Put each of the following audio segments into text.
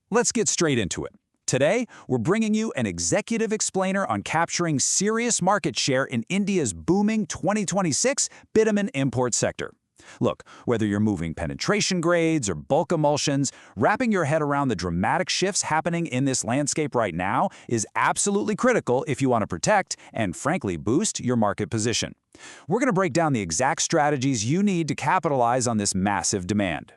Let's get straight into it. Today, we're bringing you an executive explainer on capturing serious market share in India's booming 2026 bitumen import sector. Look, whether you're moving penetration grades or bulk emulsions, wrapping your head around the dramatic shifts happening in this landscape right now is absolutely critical if you want to protect and, frankly, boost your market position. We're going to break down the exact strategies you need to capitalize on this massive demand.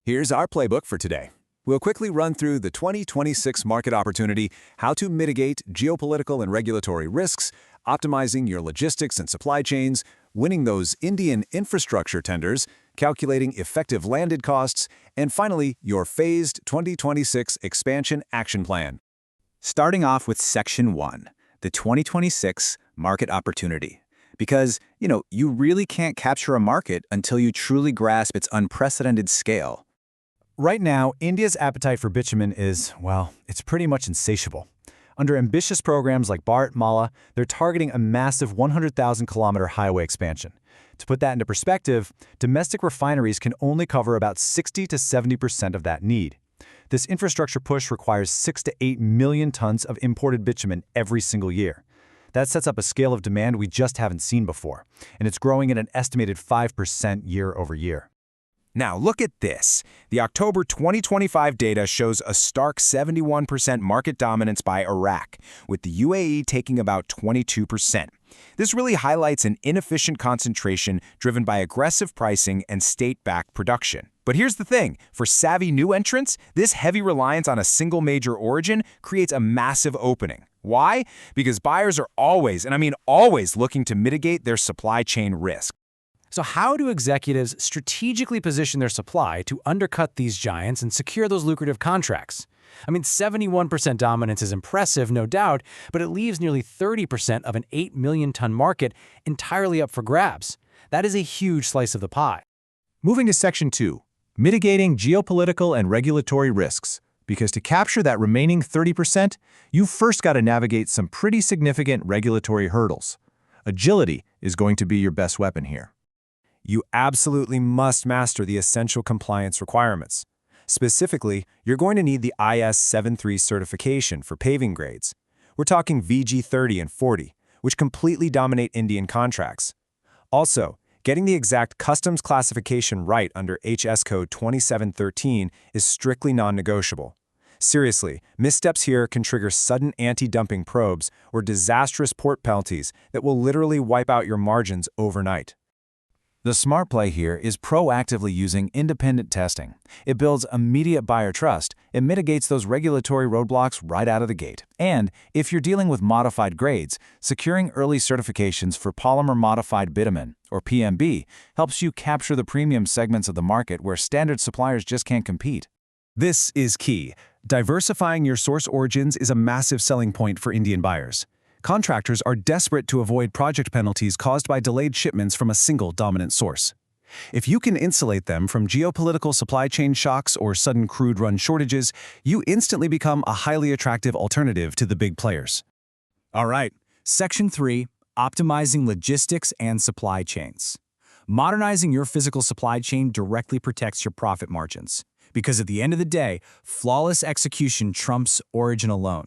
Here's our playbook for today. We'll quickly run through the 2026 market opportunity, how to mitigate geopolitical and regulatory risks, optimizing your logistics and supply chains, winning those Indian infrastructure tenders, calculating effective landed costs, and finally, your phased 2026 expansion action plan. Starting off with Section 1, the 2026 market opportunity. Because, you really can't capture a market until you truly grasp its unprecedented scale. Right now, India's appetite for bitumen is, it's pretty much insatiable. Under ambitious programs like Bharat-Mala, they're targeting a massive 100,000-kilometer highway expansion. To put that into perspective, domestic refineries can only cover about 60 to 70% of that need. This infrastructure push requires 6 to 8 million tons of imported bitumen every single year. That sets up a scale of demand we just haven't seen before, and it's growing at an estimated 5% year over year. Now look at this. The October 2025 data shows a stark 71% market dominance by Iraq, with the UAE taking about 22%. This really highlights an inefficient concentration driven by aggressive pricing and state-backed production. But here's the thing, for savvy new entrants, this heavy reliance on a single major origin creates a massive opening. Why? Because buyers are always, and I mean always, looking to mitigate their supply chain risk. So how do executives strategically position their supply to undercut these giants and secure those lucrative contracts? 71% dominance is impressive, no doubt, but it leaves nearly 30% of an 8 million-ton market entirely up for grabs. That is a huge slice of the pie. Moving to Section 2, mitigating geopolitical and regulatory risks. Because to capture that remaining 30%, you've first got to navigate some pretty significant regulatory hurdles. Agility is going to be your best weapon here. You absolutely must master the essential compliance requirements. Specifically, you're going to need the IS 73 certification for paving grades. We're talking VG 30 and 40, which completely dominate Indian contracts. Also, getting the exact customs classification right under HS Code 2713 is strictly non-negotiable. Seriously, missteps here can trigger sudden anti-dumping probes or disastrous port penalties that will literally wipe out your margins overnight. The smart play here is proactively using independent testing. It builds immediate buyer trust, it mitigates those regulatory roadblocks right out of the gate. And if you're dealing with modified grades, securing early certifications for polymer-modified bitumen, or PMB, helps you capture the premium segments of the market where standard suppliers just can't compete. This is key. Diversifying your source origins is a massive selling point for Indian buyers. Contractors are desperate to avoid project penalties caused by delayed shipments from a single dominant source. If you can insulate them from geopolitical supply chain shocks or sudden crude run shortages, you instantly become a highly attractive alternative to the big players. All right, Section 3, optimizing logistics and supply chains. Modernizing your physical supply chain directly protects your profit margins, because at the end of the day, flawless execution trumps origin alone.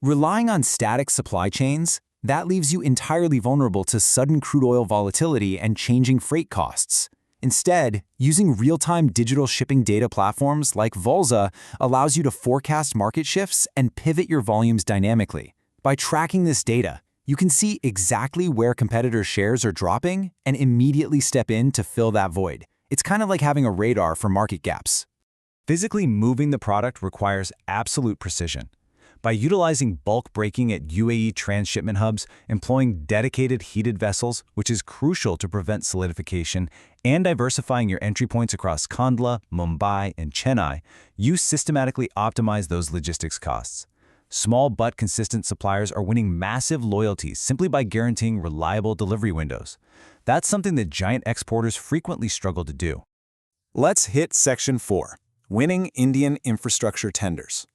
Relying on static supply chains, that leaves you entirely vulnerable to sudden crude oil volatility and changing freight costs. Instead, using real-time digital shipping data platforms like Volza allows you to forecast market shifts and pivot your volumes dynamically. By tracking this data, you can see exactly where competitors' shares are dropping and immediately step in to fill that void. It's kind of like having a radar for market gaps. Physically moving the product requires absolute precision. By utilizing bulk breaking at UAE transshipment hubs, employing dedicated heated vessels, which is crucial to prevent solidification, and diversifying your entry points across Kandla, Mumbai, and Chennai, you systematically optimize those logistics costs. Small but consistent suppliers are winning massive loyalties simply by guaranteeing reliable delivery windows. That's something that giant exporters frequently struggle to do. Let's hit Section 4, winning Indian infrastructure tenders.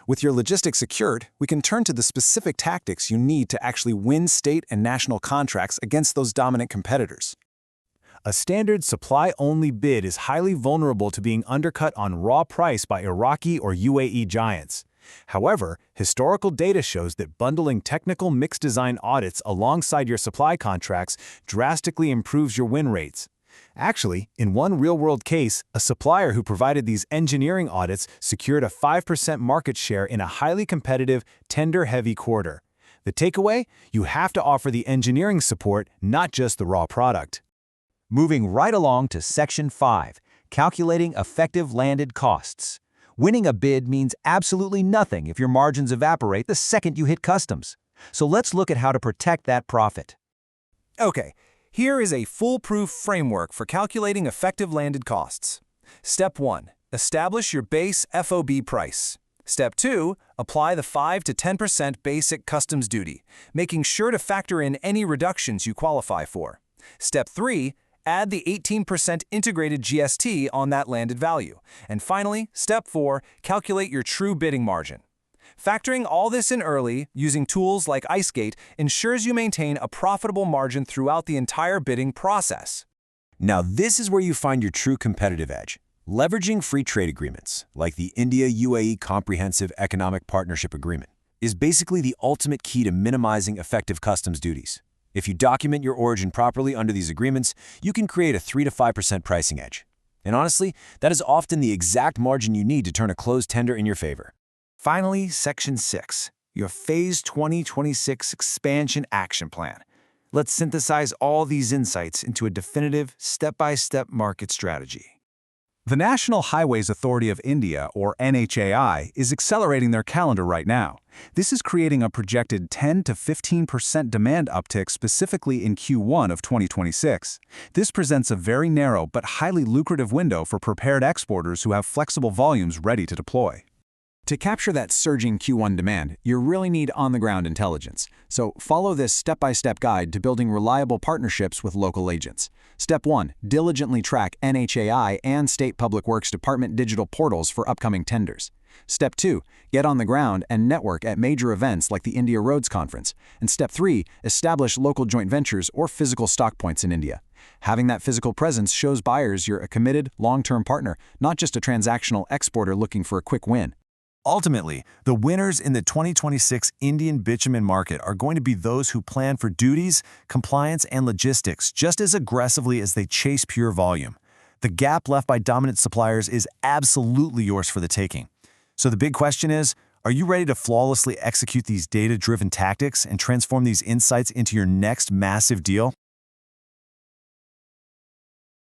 With your logistics secured, we can turn to the specific tactics you need to actually win state and national contracts against those dominant competitors. A standard supply-only bid is highly vulnerable to being undercut on raw price by Iraqi or UAE giants. However, historical data shows that bundling technical mixed design audits alongside your supply contracts drastically improves your win rates. Actually, in one real-world case, a supplier who provided these engineering audits secured a 5% market share in a highly competitive, tender-heavy quarter. The takeaway? You have to offer the engineering support, not just the raw product. Moving right along to Section 5, Calculating Effective Landed Costs. Winning a bid means absolutely nothing if your margins evaporate the second you hit customs. So let's look at how to protect that profit. Okay, here is a foolproof framework for calculating effective landed costs. Step 1. Establish your base FOB price. Step 2. Apply the 5 to 10% basic customs duty, making sure to factor in any reductions you qualify for. Step 3. Add the 18% integrated GST on that landed value. And finally, Step 4, calculate your true bidding margin. Factoring all this in early, using tools like IceGate, ensures you maintain a profitable margin throughout the entire bidding process. Now this is where you find your true competitive edge. Leveraging free trade agreements, like the India-UAE Comprehensive Economic Partnership Agreement, is basically the ultimate key to minimizing effective customs duties. If you document your origin properly under these agreements, you can create a 3 to 5% pricing edge. And honestly, that is often the exact margin you need to turn a closed tender in your favor. Finally, Section 6, your Phase 2026 Expansion Action Plan. Let's synthesize all these insights into a definitive, step-by-step market strategy. The National Highways Authority of India, or NHAI, is accelerating their calendar right now. This is creating a projected 10 to 15% demand uptick specifically in Q1 of 2026. This presents a very narrow but highly lucrative window for prepared exporters who have flexible volumes ready to deploy. To capture that surging Q1 demand, you really need on-the-ground intelligence. So follow this step-by-step guide to building reliable partnerships with local agents. Step 1. Diligently track NHAI and State Public Works Department digital portals for upcoming tenders. Step 2. Get on the ground and network at major events like the India Roads Conference. And Step 3. Establish local joint ventures or physical stock points in India. Having that physical presence shows buyers you're a committed, long-term partner, not just a transactional exporter looking for a quick win. Ultimately, the winners in the 2026 Indian bitumen market are going to be those who plan for duties, compliance, and logistics just as aggressively as they chase pure volume. The gap left by dominant suppliers is absolutely yours for the taking. So the big question is, are you ready to flawlessly execute these data-driven tactics and transform these insights into your next massive deal?